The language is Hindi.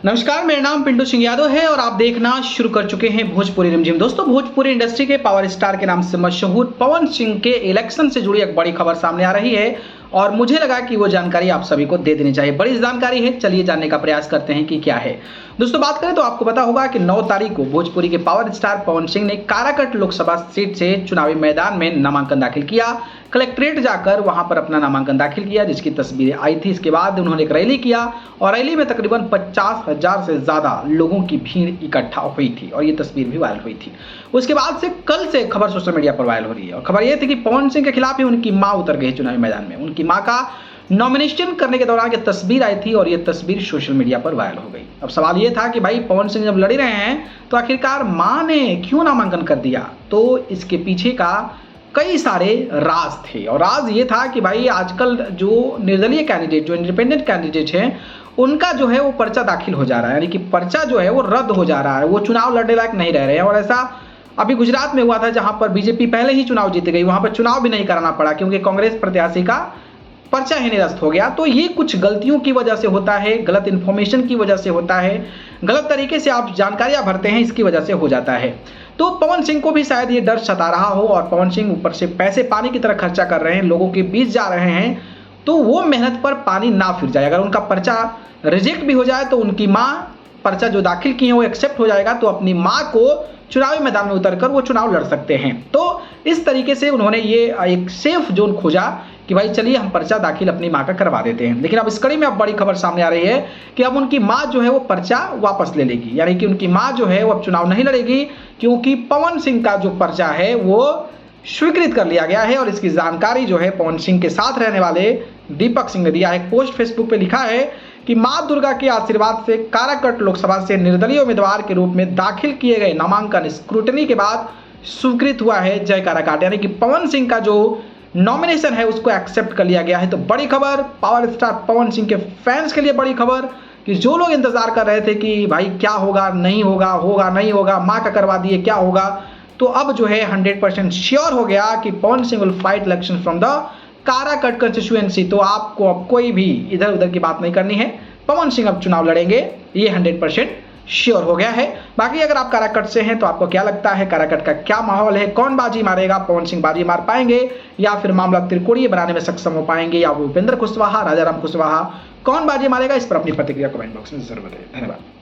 नमस्कार, मेरा नाम पिंटू सिंह यादव है और आप देखना शुरू कर चुके हैं भोजपुरी रिमझिम। दोस्तों, भोजपुरी इंडस्ट्री के पावर स्टार के नाम से मशहूर पवन सिंह के इलेक्शन से जुड़ी एक बड़ी खबर सामने आ रही है और मुझे लगा कि वो जानकारी आप सभी को दे देनी चाहिए। बड़ी जानकारी है, चलिए जानने का प्रयास करते हैं कि क्या है। दोस्तों, बात करें तो आपको पता होगा कि 9 तारीख को भोजपुरी के पावर स्टार पवन सिंह ने काराकट लोकसभा सीट से चुनावी मैदान में नामांकन दाखिल किया। कलेक्ट्रेट जाकर वहां पर अपना नामांकन दाखिल किया, जिसकी तस्वीरें आई थी। इसके बाद उन्होंने एक रैली किया और रैली में तकरीबन 50,000 से ज्यादा लोगों की भीड़ इकट्ठा हुई थी और ये तस्वीर भी वायरल हुई थी। उसके बाद से कल से खबर सोशल मीडिया पर वायरल हो रही है और खबर यह थी कि पवन सिंह के खिलाफ ही उनकी मां उतर गई चुनावी मैदान में। उनकी मां का नॉमिनेशन करने के दौरान ये तस्वीर आई थी और ये तस्वीर सोशल मीडिया पर वायरल हो गई। अब सवाल ये था कि भाई पवन सिंह जब लड़ रहे हैं तो आखिरकार मां ने क्यों नामांकन कर दिया। तो इसके पीछे का कई सारे राज थे और राज ये था कि भाई आजकल जो निर्दलीय कैंडिडेट, जो इंडिपेंडेंट कैंडिडेट हैं, उनका जो है वो पर्चा दाखिल हो जा रहा है, यानी कि पर्चा जो है वो रद्द हो जा रहा है, वो चुनाव लड़ने लायक नहीं रह रहे हैं। और ऐसा अभी गुजरात में हुआ था जहां पर बीजेपी पहले ही चुनाव जीत गई, वहां पर चुनाव भी नहीं कराना पड़ा क्योंकि कांग्रेस प्रत्याशी का पर्चा ही निरस्त हो गया। तो ये कुछ गलतियों की वजह से होता है, गलत इंफॉर्मेशन की वजह से होता है, गलत तरीके से आप जानकारियां भरते हैं, इसकी वजह से हो जाता है। तो पवन सिंह को भी शायद ये डर सता रहा हो और पवन सिंह ऊपर से पैसे पानी की तरह खर्चा कर रहे हैं, लोगों के बीच जा रहे हैं, तो वो मेहनत पर पानी ना फिर जाए। अगर उनका पर्चा रिजेक्ट भी हो जाए तो उनकी मां पर्चा जो दाखिल की है वो एक्सेप्ट हो जाएगा, तो अपनी मां को चुनावी मैदान में उतरकर वो चुनाव लड़ सकते हैं। तो इस तरीके से उन्होंने ये एक सेफ जोन खोजा कि भाई चलिए हम पर्चा दाखिल अपनी मां का करवा देते हैं। लेकिन अब इस कड़ी में अब बड़ी खबर सामने आ रही है कि अब उनकी मां जो है वो पर्चा वापस ले लेगी, यानी कि उनकी मां जो है वो अब चुनाव नहीं लड़ेगी क्योंकि पवन सिंह का जो पर्चा है वो स्वीकृत कर लिया गया है। और इसकी जानकारी जो है पवन सिंह के साथ रहने वाले दीपक सिंह ने दिया है। पोस्ट फेसबुक पे लिखा है कि मां दुर्गा के आशीर्वाद से काराकट लोकसभा से निर्दलीय उम्मीदवार के रूप में दाखिल किए गए नामांकन स्क्रूटनी के बाद स्वीकृत हुआ है। जय काराकाट, यानी कि पवन सिंह का जो नॉमिनेशन है उसको एक्सेप्ट कर लिया गया है। तो बड़ी खबर, पावर स्टार पवन सिंह के फैंस के लिए बड़ी खबर कि जो लोग इंतजार कर रहे थे कि भाई क्या होगा, नहीं होगा, होगा नहीं होगा, मां का करवा दिए क्या होगा, तो अब जो है 100% श्योर हो गया कि Pawan Singh will fight election from the Karakat constituency. तो आपको अब कोई भी इधर उधर की बात नहीं करनी है, पवन सिंह अब चुनाव लड़ेंगे, ये 100% श्योर हो गया है। बाकी अगर आप काराकट से हैं तो आपको क्या लगता है, काराकट का क्या माहौल है, कौन बाजी मारेगा, पवन सिंह बाजी मार पाएंगे या फिर मामला त्रिकोणीय बनाने में सक्षम हो पाएंगे, या भूपेंद्र कुशवाहा, राजाराम कुशवाहा, कौन बाजी मारेगा? इस पर अपनी प्रतिक्रिया कमेंट बॉक्स में जरूर बताइए। धन्यवाद।